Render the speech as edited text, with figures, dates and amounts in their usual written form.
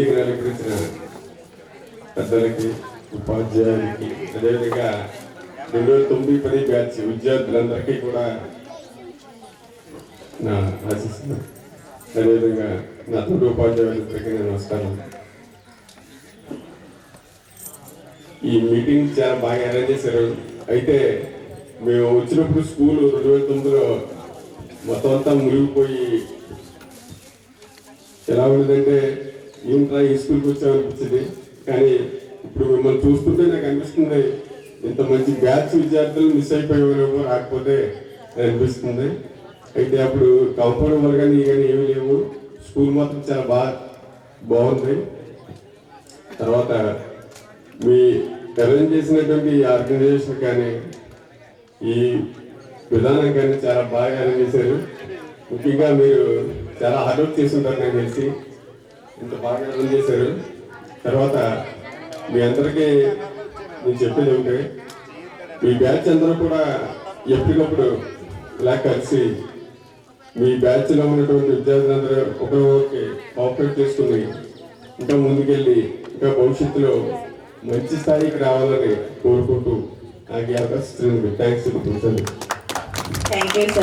అలంకరించిన పెద్దలకి, ఉపాధ్యాయులకి, అదేవిధంగా 2009-10 బ్యాచ్ విద్యార్థులందరికీ కూడా నా ఆశిస్తున్నా. అదేవిధంగా నా తోటి ఉపాధ్యాయులందరికీ నేను నమస్కారం. ఈ మీటింగ్ చాలా బాగా అరేంజ్ చేశారు. అయితే మేము వచ్చినప్పుడు స్కూల్ 2009లో మొత్తం అంతా మునిగిపోయి ఎలా ఉండదంటే ఏంట్రా ఈ స్కూల్కి వచ్చామనిపించింది. కానీ ఇప్పుడు మిమ్మల్ని చూస్తుంటే నాకు అనిపిస్తుంది ఇంత మంచి బ్యాచ్ విద్యార్థులు మిస్ అయిపోయేవారేమో రాకపోతే అనిపిస్తుంది. అయితే అప్పుడు కాంపౌండ్ వల్ల కానీ ఏమీ లేవు. స్కూల్ మాత్రం చాలా బాగుంది. తర్వాత మీ అరేంజ్ చేసినటువంటి ఆర్గనైజేషన్ కానీ ఈ విధానం కానీ చాలా బాగా అరేంజ్ చేశారు. ముఖ్యంగా మీరు చాలా హార్డ్ వర్క్ చేసి ఉంటారు నాకు తెలిసి, ఇంత బాగా అరేంజ్ చేశారు. తర్వాత మీ అందరికీ నేను చెప్పేది ఉంటే మీ బ్యాచ్ అందరూ కూడా ఎప్పటికప్పుడు ఇలా కలిసి మీ బ్యాచ్లో ఉన్నటువంటి విద్యార్థులందరూ ఒకరికి కోఆపరేట్ చేసుకుని ఇంకా ముందుకెళ్ళి ఇంకా భవిష్యత్తులో మంచి స్థాయికి రావాలని కోరుకుంటూ నాకు ఈ అవకాశం థ్యాంక్స్ చెప్తున్నాను. Thank you sir.